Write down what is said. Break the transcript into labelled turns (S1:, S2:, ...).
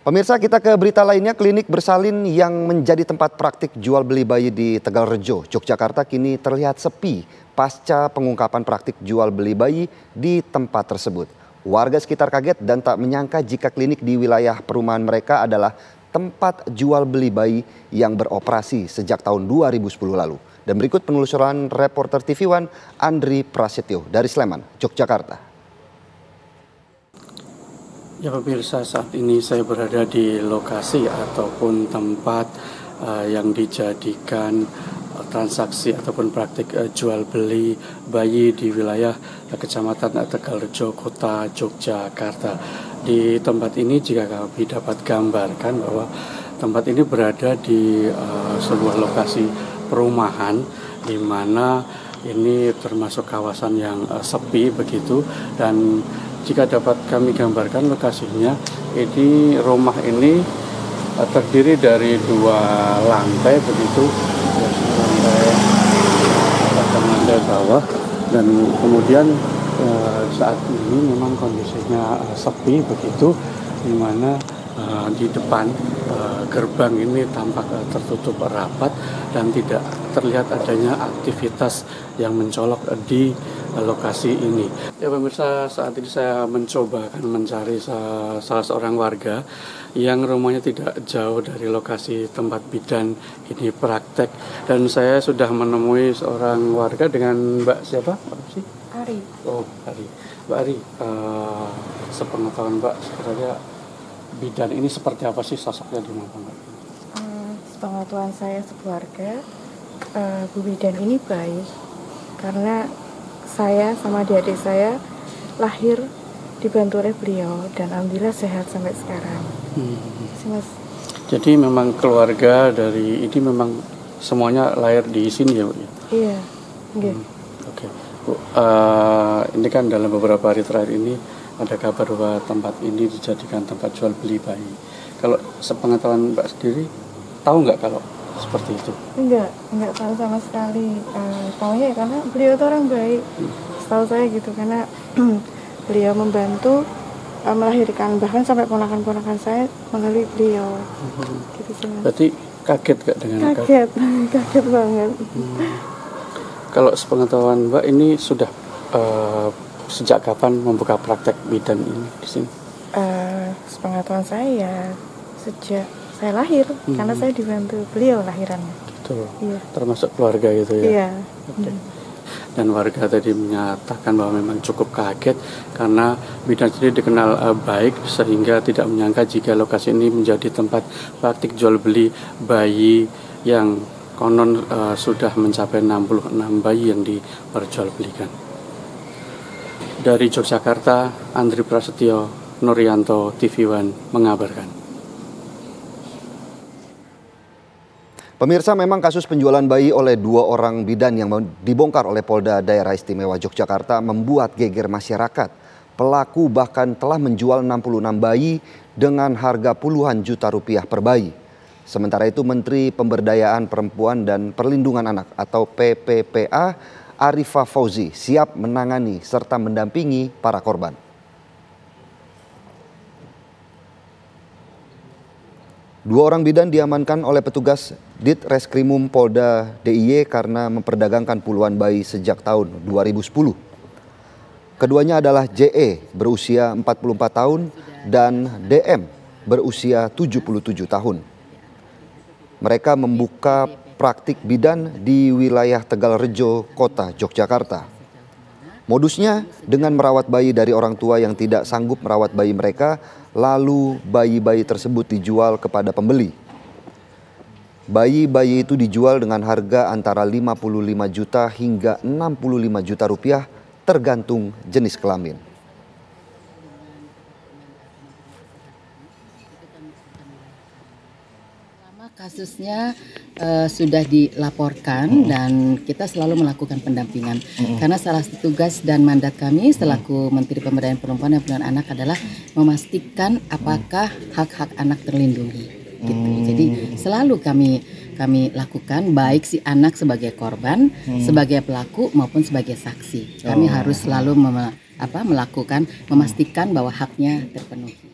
S1: Pemirsa, kita ke berita lainnya. Klinik bersalin yang menjadi tempat praktik jual beli bayi di Tegalrejo, Yogyakarta kini terlihat sepi pasca pengungkapan praktik jual beli bayi di tempat tersebut. Warga sekitar kaget dan tak menyangka jika klinik di wilayah perumahan mereka adalah tempat jual beli bayi yang beroperasi sejak tahun 2010 lalu. Dan berikut penelusuran reporter TV One Andri Prasetyo dari Sleman, Yogyakarta.
S2: Ya pemirsa, saat ini saya berada di lokasi ataupun tempat yang dijadikan transaksi ataupun praktik jual beli bayi di wilayah Kecamatan Tegalrejo, Kota Yogyakarta. Di tempat ini jika kami dapat gambarkan bahwa tempat ini berada di sebuah lokasi perumahan di mana ini termasuk kawasan yang sepi begitu, dan jika dapat kami gambarkan lokasinya, ini rumah ini terdiri dari 2 lantai begitu, lantai bawah, dan kemudian saat ini memang kondisinya sepi begitu, di mana di depan gerbang ini tampak tertutup rapat dan tidak terlihat adanya aktivitas yang mencolok di lokasi ini. Ya pemirsa, saat ini saya mencoba mencari salah seorang warga yang rumahnya tidak jauh dari lokasi tempat bidan ini praktek, dan saya sudah menemui seorang warga dengan Mbak siapa? Apa sih?
S3: Ari.
S2: Oh, Ari. Mbak Ari, sepengetahuan Mbak, sebenarnya bidan ini seperti apa sih sosoknya di mana Mbak?
S3: Sepengetahuan saya sekeluarga, Bu Bidan ini baik karena saya sama adik saya lahir dibantu oleh beliau dan alhamdulillah sehat sampai sekarang. Mas.
S2: Jadi memang keluarga dari ini memang semuanya lahir di sini ya Bu?
S3: Iya. Okay.
S2: Oke. Bu, ini kan dalam beberapa hari terakhir ini ada kabar bahwa tempat ini dijadikan tempat jual beli bayi. Kalau sepengetahuan Mbak sendiri, tahu nggak kalau seperti itu?
S3: Enggak tahu sama sekali. Taunya ya karena beliau itu orang baik. Setahu saya gitu, karena beliau membantu melahirkan, bahkan sampai ponakan-ponakan saya melalui beliau. Gitu sih, Mas.
S2: Berarti kaget nggak dengan
S3: kaget banget.
S2: Kalau sepengetahuan Mbak ini sudah sejak kapan membuka praktek bidan ini di sini?
S3: Sepengetahuan saya ya sejak saya lahir, karena saya dibantu beliau lahirannya.
S2: Gitu.
S3: Iya.
S2: Termasuk keluarga gitu ya?
S3: Iya.
S2: Okay. Dan warga tadi menyatakan bahwa memang cukup kaget karena bidan sendiri dikenal baik, sehingga tidak menyangka jika lokasi ini menjadi tempat praktik jual beli bayi yang konon sudah mencapai 66 bayi yang diperjualbelikan. Dari Yogyakarta, Andri Prasetyo, Nuryanto, TV One mengabarkan.
S1: Pemirsa, memang kasus penjualan bayi oleh 2 orang bidan yang dibongkar oleh Polda Daerah Istimewa Yogyakarta membuat geger masyarakat. Pelaku bahkan telah menjual 66 bayi dengan harga puluhan juta rupiah per bayi. Sementara itu Menteri Pemberdayaan Perempuan dan Perlindungan Anak atau PPPA Arifah Fauzi siap menangani serta mendampingi para korban. Dua orang bidan diamankan oleh petugas Ditreskrimum Polda DIY karena memperdagangkan puluhan bayi sejak tahun 2010. Keduanya adalah JE berusia 44 tahun dan DM berusia 77 tahun. Mereka membuka praktik bidan di wilayah Tegalrejo, Kota Yogyakarta. Modusnya dengan merawat bayi dari orang tua yang tidak sanggup merawat bayi mereka, lalu bayi-bayi tersebut dijual kepada pembeli. Bayi-bayi itu dijual dengan harga antara 55 juta hingga 65 juta rupiah tergantung jenis kelamin.
S4: Kasusnya sudah dilaporkan dan kita selalu melakukan pendampingan karena salah satu tugas dan mandat kami selaku Menteri Pemberdayaan Perempuan dan Perlindungan Anak adalah memastikan apakah hak-hak anak terlindungi. Gitu. Jadi selalu kami lakukan, baik si anak sebagai korban, sebagai pelaku maupun sebagai saksi. Kami harus selalu memastikan bahwa haknya terpenuhi.